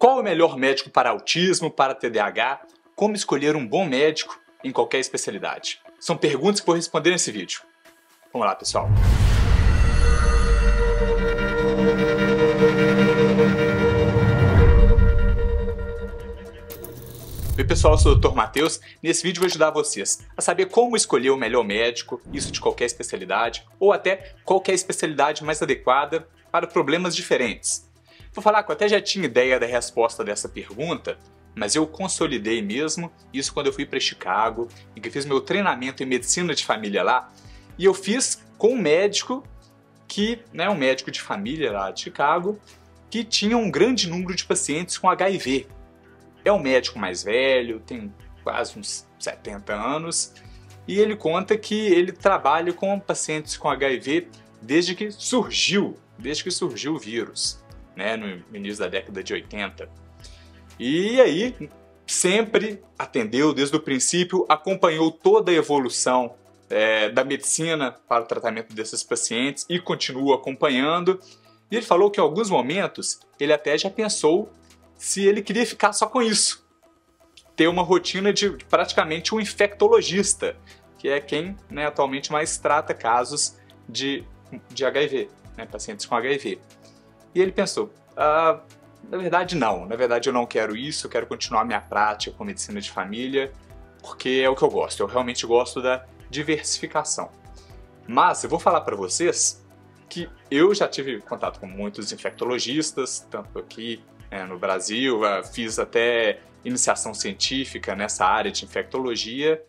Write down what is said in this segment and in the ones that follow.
Qual é o melhor médico para autismo, para TDAH? Como escolher um bom médico em qualquer especialidade? São perguntas que vou responder nesse vídeo. Vamos lá, pessoal. Oi pessoal, eu sou o Dr. Matheus. Nesse vídeo vou ajudar vocês a saber como escolher o melhor médico, isso de qualquer especialidade, ou até qualquer especialidade mais adequada para problemas diferentes. Vou falar que eu até já tinha ideia da resposta dessa pergunta, mas eu consolidei mesmo isso quando eu fui para Chicago, em que fiz meu treinamento em medicina de família lá, e eu fiz com um médico um médico de família lá de Chicago, que tinha um grande número de pacientes com HIV. É um médico mais velho, tem quase uns 70 anos, e ele conta que ele trabalha com pacientes com HIV desde que surgiu o vírus, no início da década de 80. E aí, sempre atendeu desde o princípio, acompanhou toda a evolução da medicina para o tratamento desses pacientes e continua acompanhando. E ele falou que em alguns momentos ele até já pensou se ele queria ficar só com isso, ter uma rotina de praticamente um infectologista, que é quem atualmente mais trata casos de HIV, pacientes com HIV. E ele pensou, na verdade eu não quero isso, eu quero continuar minha prática com medicina de família, porque é o que eu gosto, eu realmente gosto da diversificação. Mas eu vou falar para vocês que eu já tive contato com muitos infectologistas, tanto aqui no Brasil, fiz até iniciação científica nessa área de infectologia,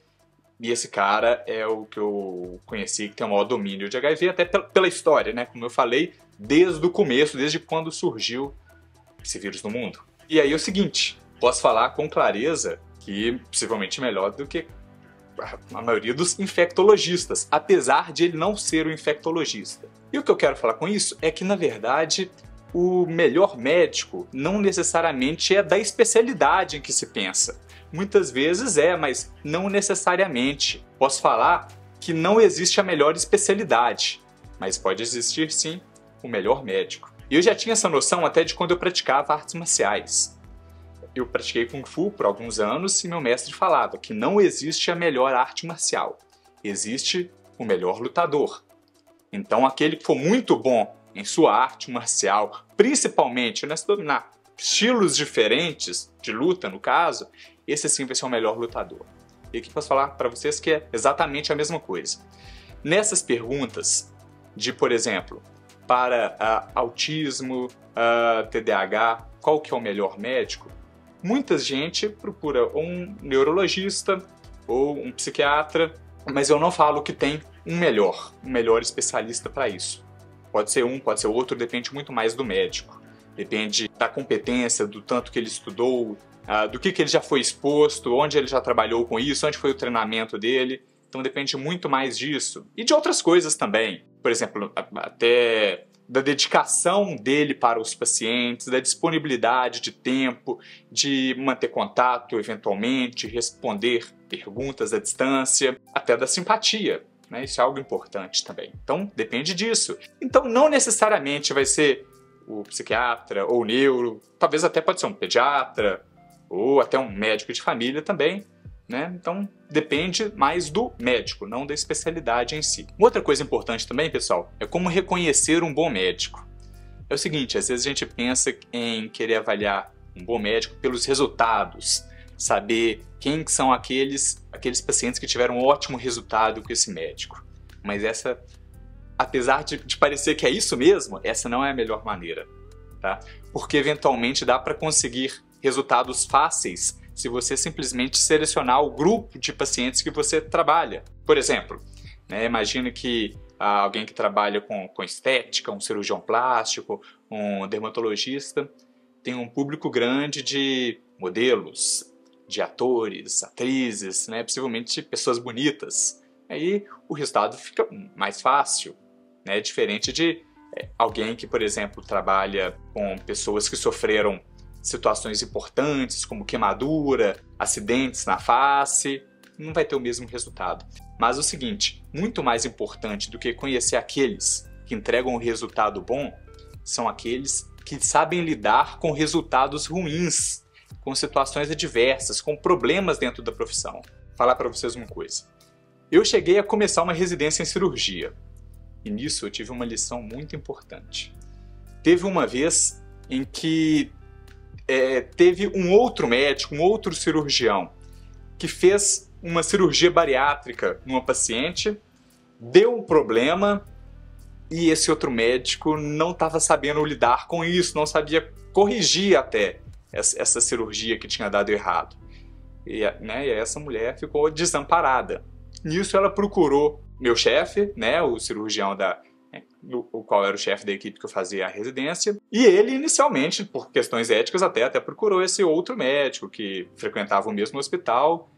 e esse cara é o que eu conheci que tem o maior domínio de HIV, até pela história, como eu falei, desde o começo, desde quando surgiu esse vírus no mundo. E aí é o seguinte, posso falar com clareza que possivelmente melhor do que a maioria dos infectologistas, apesar de ele não ser um infectologista. E o que eu quero falar com isso é que, na verdade, o melhor médico não necessariamente é da especialidade em que se pensa. Muitas vezes mas não necessariamente. Posso falar que não existe a melhor especialidade, mas pode existir sim o melhor médico. E eu já tinha essa noção até de quando eu praticava artes marciais. Eu pratiquei Kung Fu por alguns anos e meu mestre falava que não existe a melhor arte marcial, existe o melhor lutador. Então aquele que for muito bom em sua arte marcial, principalmente se dominar estilos diferentes de luta, no caso, esse sim vai ser o melhor lutador. E aqui posso falar para vocês que é exatamente a mesma coisa. Nessas perguntas de, por exemplo, para autismo, TDAH, qual que é o melhor médico? Muita gente procura um neurologista ou um psiquiatra, mas eu não falo que tem um melhor especialista para isso. Pode ser um, pode ser outro, depende muito mais do médico. Depende da competência, do tanto que ele estudou, do que ele já foi exposto, onde ele já trabalhou com isso, onde foi o treinamento dele. Então depende muito mais disso. E de outras coisas também. Por exemplo, até da dedicação dele para os pacientes, da disponibilidade de tempo, de manter contato eventualmente, responder perguntas à distância, até da simpatia. Isso é algo importante também. Então, depende disso. Então, não necessariamente vai ser o psiquiatra ou o neuro, talvez até pode ser um pediatra ou até um médico de família também, Então, depende mais do médico, não da especialidade em si. Outra coisa importante também, pessoal, é como reconhecer um bom médico. É o seguinte, às vezes a gente pensa em querer avaliar um bom médico pelos resultados, saber quem são aqueles pacientes que tiveram um ótimo resultado com esse médico. Mas essa, apesar de parecer que é isso mesmo, essa não é a melhor maneira, tá? Porque eventualmente dá para conseguir resultados fáceis se você simplesmente selecionar o grupo de pacientes que você trabalha. Por exemplo, imagina que alguém que trabalha com estética, um cirurgião plástico, um dermatologista, tem um público grande de modelos, de atores, atrizes, possivelmente pessoas bonitas. Aí o resultado fica mais fácil, diferente de alguém que, por exemplo, trabalha com pessoas que sofreram situações importantes, como queimadura, acidentes na face, não vai ter o mesmo resultado. Mas o seguinte, muito mais importante do que conhecer aqueles que entregam um resultado bom, são aqueles que sabem lidar com resultados ruins, com situações adversas, com problemas dentro da profissão. Vou falar para vocês uma coisa. Eu cheguei a começar uma residência em cirurgia e nisso eu tive uma lição muito importante. Teve uma vez em que teve um outro médico, um outro cirurgião, que fez uma cirurgia bariátrica numa paciente, deu um problema e esse outro médico não estava sabendo lidar com isso, não sabia corrigir até essa cirurgia que tinha dado errado. E essa mulher ficou desamparada. Nisso ela procurou meu chefe, o cirurgião o qual era o chefe da equipe que eu fazia a residência, e ele inicialmente, por questões éticas, até procurou esse outro médico que frequentava o mesmo hospital,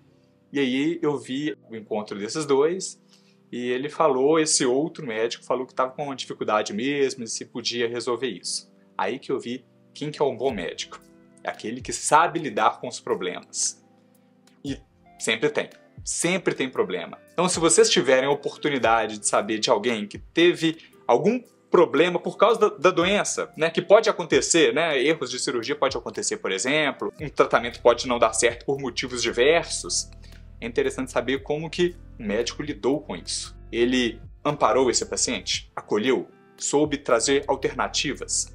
e aí eu vi o encontro desses dois, e ele falou, esse outro médico falou que estava com uma dificuldade mesmo, e se podia resolver isso. Aí que eu vi quem que é um bom médico. É aquele que sabe lidar com os problemas. E sempre tem problema. Então, se vocês tiverem a oportunidade de saber de alguém que teve algum problema por causa da doença, que pode acontecer, erros de cirurgia pode acontecer, por exemplo, um tratamento pode não dar certo por motivos diversos, é interessante saber como que o médico lidou com isso. Ele amparou esse paciente? Acolheu? Soube trazer alternativas?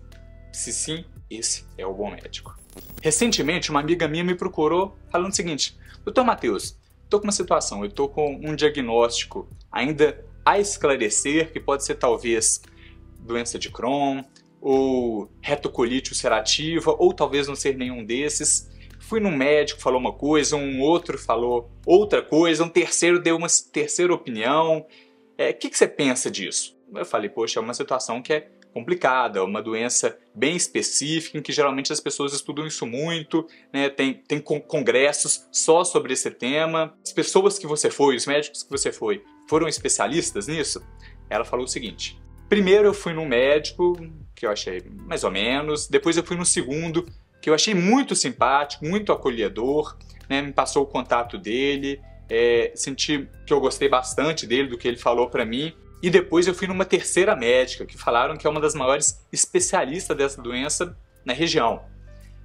Se sim, esse é o bom médico. Recentemente, uma amiga minha me procurou falando o seguinte: Dr. Matheus, estou com uma situação, eu estou com um diagnóstico ainda a esclarecer, que pode ser talvez doença de Crohn, ou retocolite ulcerativa, ou talvez não ser nenhum desses. Fui num médico, falou uma coisa, um outro falou outra coisa, um terceiro deu uma terceira opinião. O que você pensa disso? Eu falei, poxa, é uma situação que é complicada, uma doença bem específica, em que geralmente as pessoas estudam isso muito, tem congressos só sobre esse tema. As pessoas que você foi, os médicos que você foi, foram especialistas nisso? Ela falou o seguinte: primeiro eu fui num médico, que eu achei mais ou menos, depois eu fui no segundo, que eu achei muito simpático, muito acolhedor, me passou o contato dele, senti que eu gostei bastante dele, do que ele falou pra mim. E depois eu fui numa terceira médica, que falaram que é uma das maiores especialistas dessa doença na região.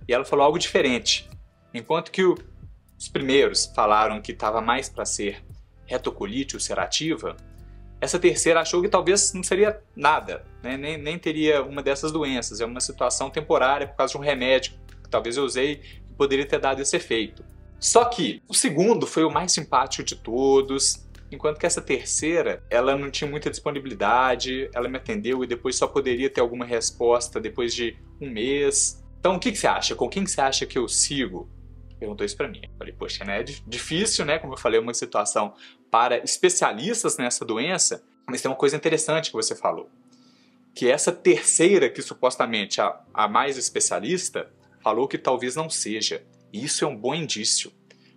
E ela falou algo diferente. Enquanto que os primeiros falaram que estava mais para ser retocolite ulcerativa, essa terceira achou que talvez não seria nada, nem teria uma dessas doenças. É uma situação temporária por causa de um remédio que talvez eu usei que poderia ter dado esse efeito. Só que o segundo foi o mais simpático de todos, enquanto que essa terceira, ela não tinha muita disponibilidade, ela me atendeu e depois só poderia ter alguma resposta depois de um mês. Então o que você acha? Com quem você acha que eu sigo? Perguntou isso pra mim. Eu falei, poxa, é difícil, como eu falei, uma situação para especialistas nessa doença, mas tem uma coisa interessante que você falou, que essa terceira, que supostamente a mais especialista, falou que talvez não seja. E isso é um bom indício,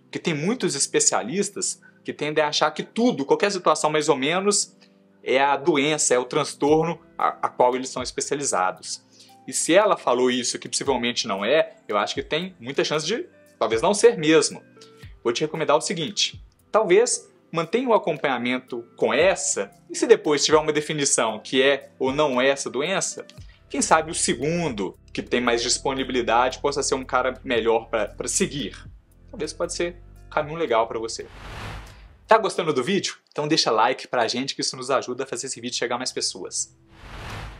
porque tem muitos especialistas que tendem a achar que tudo, qualquer situação mais ou menos, é a doença, é o transtorno a qual eles são especializados. E se ela falou isso, que possivelmente não é, eu acho que tem muita chance de talvez não ser mesmo. Vou te recomendar o seguinte: talvez mantenha o acompanhamento com essa, e se depois tiver uma definição que é ou não é essa doença, quem sabe o segundo, que tem mais disponibilidade, possa ser um cara melhor para seguir. Talvez pode ser um caminho legal para você. Tá gostando do vídeo? Então deixa like pra gente, que isso nos ajuda a fazer esse vídeo chegar a mais pessoas.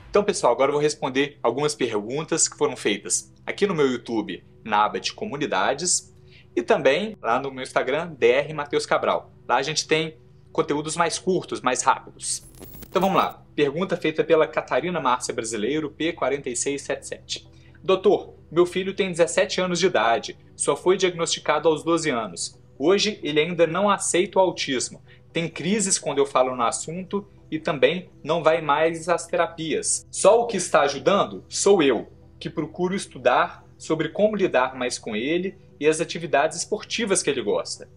Então pessoal, agora eu vou responder algumas perguntas que foram feitas aqui no meu YouTube, na aba de comunidades, e também lá no meu Instagram, Dr. Matheus Cabral. Lá a gente tem conteúdos mais curtos, mais rápidos. Então vamos lá. Pergunta feita pela Catarina Márcia Brasileiro, P4677. Doutor, meu filho tem 17 anos de idade, só foi diagnosticado aos 12 anos. Hoje ele ainda não aceita o autismo, tem crises quando eu falo no assunto e também não vai mais às terapias. Só o que está ajudando sou eu, que procuro estudar sobre como lidar mais com ele e as atividades esportivas que ele gosta.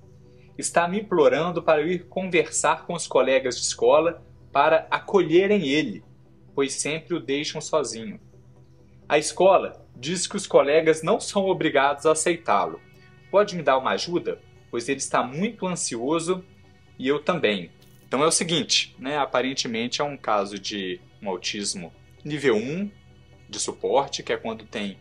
Está me implorando para eu ir conversar com os colegas de escola para acolherem ele, pois sempre o deixam sozinho. A escola diz que os colegas não são obrigados a aceitá-lo. Pode me dar uma ajuda? Pois ele está muito ansioso e eu também. Então é o seguinte, aparentemente é um caso de um autismo nível 1, de suporte, que é quando tem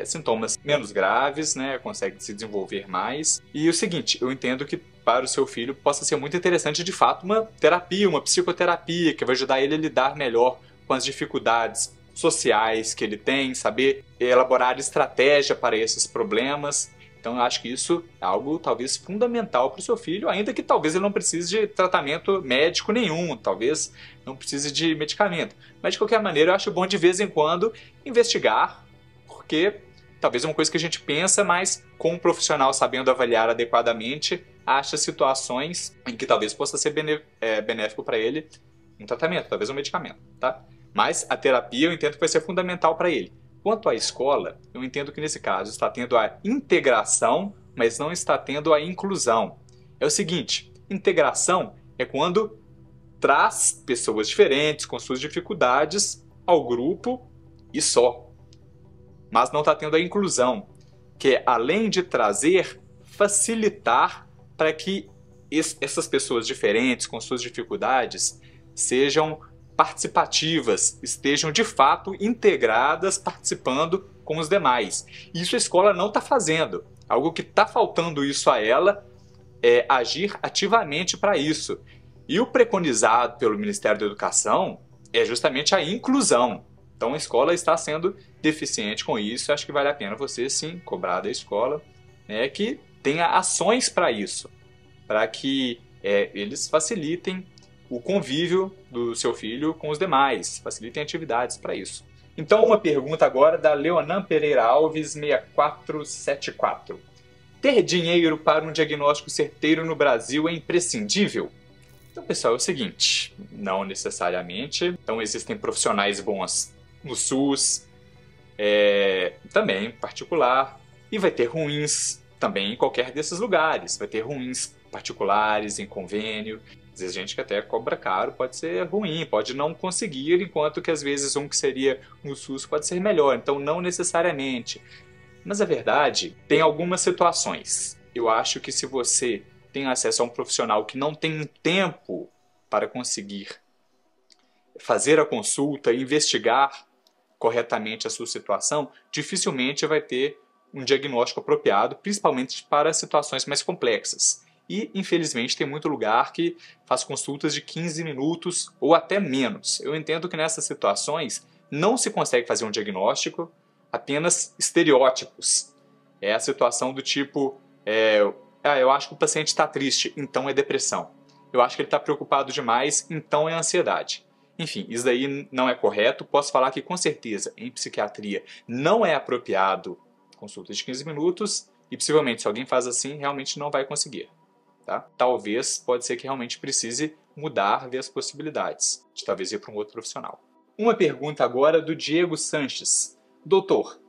sintomas menos graves, né, consegue se desenvolver mais. E o seguinte, eu entendo que para o seu filho possa ser muito interessante, de fato, uma terapia, uma psicoterapia, que vai ajudar ele a lidar melhor com as dificuldades sociais que ele tem, saber elaborar estratégia para esses problemas. Então eu acho que isso é algo talvez fundamental para o seu filho, ainda que talvez ele não precise de tratamento médico nenhum, talvez não precise de medicamento. Mas de qualquer maneira eu acho bom de vez em quando investigar, porque talvez é uma coisa que a gente pensa, mas com um profissional sabendo avaliar adequadamente, acha situações em que talvez possa ser benéfico para ele um tratamento, talvez um medicamento, tá? Mas a terapia eu entendo que vai ser fundamental para ele. Quanto à escola, eu entendo que nesse caso está tendo a integração, mas não está tendo a inclusão. É o seguinte, integração é quando traz pessoas diferentes, com suas dificuldades, ao grupo e só. Mas não está tendo a inclusão, que é, além de trazer, facilitar para que essas pessoas diferentes, com suas dificuldades, sejam participativas, estejam de fato integradas, participando com os demais. Isso a escola não está fazendo. Algo que está faltando isso a ela é agir ativamente para isso. E o preconizado pelo Ministério da Educação é justamente a inclusão. Então a escola está sendo deficiente com isso. Acho que vale a pena você sim cobrar da escola, né, que tenha ações para isso, para que eles facilitem o convívio do seu filho com os demais, facilitem atividades para isso. Então uma pergunta agora da Leonan Pereira Alves 6474. Ter dinheiro para um diagnóstico certeiro no Brasil é imprescindível? Então, pessoal, é o seguinte, não necessariamente. Então existem profissionais bons no SUS, também particular, e vai ter ruins também em qualquer desses lugares. Vai ter ruins particulares, em convênio. Às vezes gente que até cobra caro pode ser ruim, pode não conseguir, enquanto que às vezes um que seria no SUS pode ser melhor. Então não necessariamente. Mas a verdade, tem algumas situações. Eu acho que se você tem acesso a um profissional que não tem tempo para conseguir fazer a consulta, investigar corretamente a sua situação, dificilmente vai ter um diagnóstico apropriado, principalmente para situações mais complexas. E, infelizmente, tem muito lugar que faz consultas de 15 minutos ou até menos. Eu entendo que nessas situações não se consegue fazer um diagnóstico, apenas estereótipos. É a situação do tipo, eu acho que o paciente está triste, então é depressão. Eu acho que ele está preocupado demais, então é ansiedade. Enfim, isso daí não é correto. Posso falar que, com certeza, em psiquiatria não é apropriado consulta de 15 minutos e, possivelmente, se alguém faz assim, realmente não vai conseguir. Tá? Talvez, pode ser que realmente precise mudar, ver as possibilidades de talvez ir para um outro profissional. Uma pergunta agora do Diego Sanches. Doutor,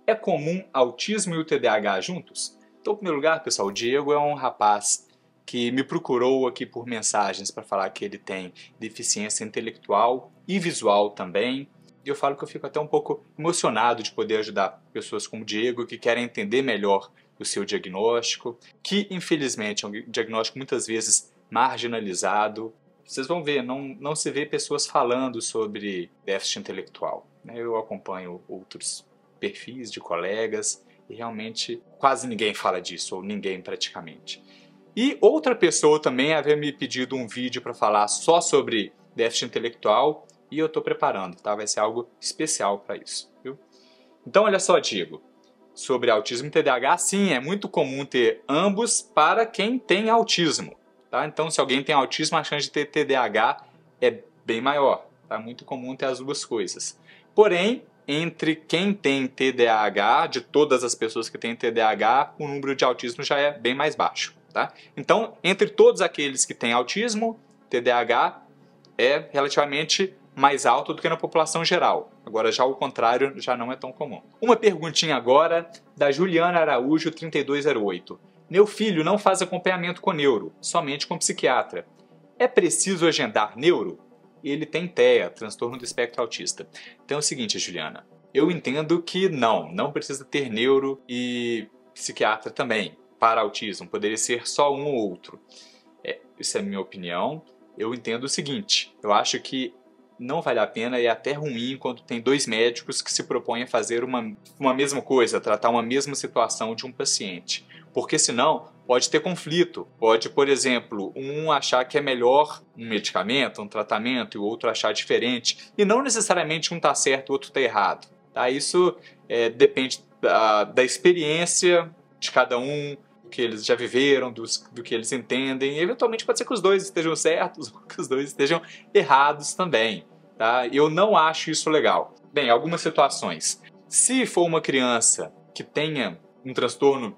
é comum autismo e o TDAH juntos? Então, em primeiro lugar, pessoal, o Diego é um rapaz que me procurou aqui por mensagens para falar que ele tem deficiência intelectual e visual também. E eu falo que eu fico até um pouco emocionado de poder ajudar pessoas como o Diego que querem entender melhor o seu diagnóstico, que infelizmente é um diagnóstico muitas vezes marginalizado. Vocês vão ver, não se vê pessoas falando sobre déficit intelectual. Eu acompanho outros perfis de colegas e realmente quase ninguém fala disso, ou ninguém praticamente. E outra pessoa também havia me pedido um vídeo para falar só sobre déficit intelectual e eu estou preparando, tá? Vai ser algo especial para isso, viu? Então, olha só, Diego, sobre autismo e TDAH, sim, é muito comum ter ambos para quem tem autismo, tá? Então, se alguém tem autismo, a chance de ter TDAH é bem maior, tá? Muito comum ter as duas coisas. Porém, entre quem tem TDAH, de todas as pessoas que têm TDAH, o número de autismo já é bem mais baixo. Tá? Então, entre todos aqueles que têm autismo, TDAH é relativamente mais alto do que na população geral. Agora, já o contrário já não é tão comum. Uma perguntinha agora da Juliana Araújo, 3208. Meu filho não faz acompanhamento com neuro, somente com psiquiatra. É preciso agendar neuro? Ele tem TEA, transtorno do espectro autista. Então é o seguinte, Juliana, eu entendo que não precisa ter neuro e psiquiatra também. Para autismo, poderia ser só um ou outro. Isso é a minha opinião. Eu entendo o seguinte, eu acho que não vale a pena e é até ruim quando tem dois médicos que se propõem a fazer uma mesma coisa, tratar uma mesma situação de um paciente. Porque senão pode ter conflito. Pode, por exemplo, um achar que é melhor um medicamento, um tratamento, e o outro achar diferente. E não necessariamente um está certo e o outro está errado. Tá? Isso depende da experiência de cada um, do que eles já viveram, do que eles entendem. E, eventualmente pode ser que os dois estejam certos ou que os dois estejam errados também. Tá? Eu não acho isso legal. Bem, algumas situações. Se for uma criança que tenha um transtorno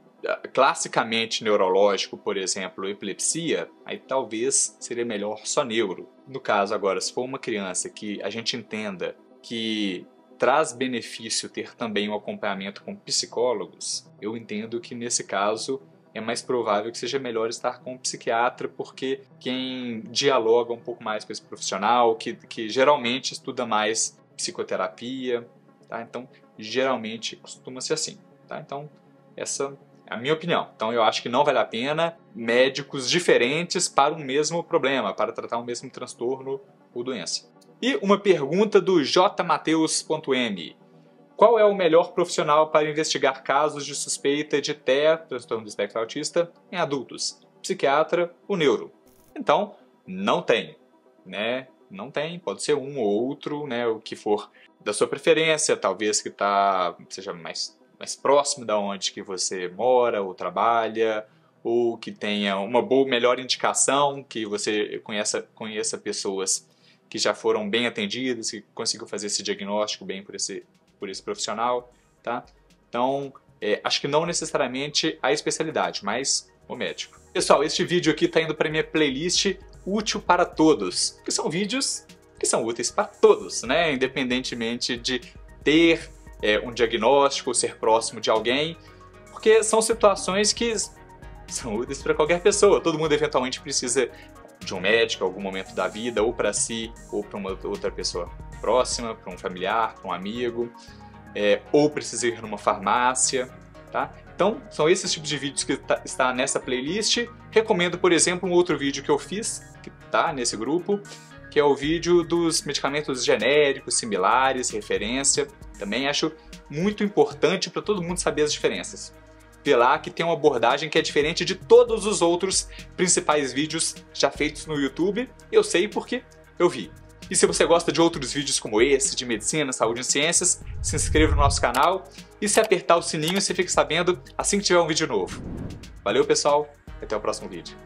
classicamente neurológico, por exemplo, epilepsia, aí talvez seria melhor só neuro. No caso agora, se for uma criança que a gente entenda que traz benefício ter também um acompanhamento com psicólogos, eu entendo que nesse caso é mais provável que seja melhor estar com um psiquiatra, porque quem dialoga um pouco mais com esse profissional, que geralmente estuda mais psicoterapia, tá? Então geralmente costuma ser assim, tá? Então essa é a minha opinião. Então eu acho que não vale a pena médicos diferentes para um mesmo problema, para tratar um mesmo transtorno ou doença. E uma pergunta do jmateus.m. Qual é o melhor profissional para investigar casos de suspeita de TEA, transtorno do espectro autista, em adultos? Psiquiatra ou neuro? Então, não tem, né? Não tem, pode ser um ou outro, né? O que for da sua preferência, talvez que seja mais próximo da onde que você mora ou trabalha, ou que tenha uma melhor indicação, que você conheça pessoas que já foram bem atendidas, que conseguiu fazer esse diagnóstico bem por esse profissional, tá? Então, acho que não necessariamente a especialidade, mas o médico. Pessoal, este vídeo aqui está indo para minha playlist Útil para Todos, que são vídeos que são úteis para todos, né? Independentemente de ter um diagnóstico ou ser próximo de alguém, porque são situações que são úteis para qualquer pessoa. Todo mundo eventualmente precisa de um médico em algum momento da vida, ou para si, ou para uma outra pessoa próxima, para um familiar, para um amigo, ou precisa ir numa farmácia, tá? Então, são esses tipos de vídeos que está nessa playlist. Recomendo, por exemplo, um outro vídeo que eu fiz, que está nesse grupo, que é o vídeo dos medicamentos genéricos, similares, referência. Também acho muito importante para todo mundo saber as diferenças. Vê lá que tem uma abordagem que é diferente de todos os outros principais vídeos já feitos no YouTube. Eu sei porque eu vi. E se você gosta de outros vídeos como esse, de medicina, saúde e ciências, se inscreva no nosso canal e se apertar o sininho, você fica sabendo assim que tiver um vídeo novo. Valeu, pessoal, até o próximo vídeo.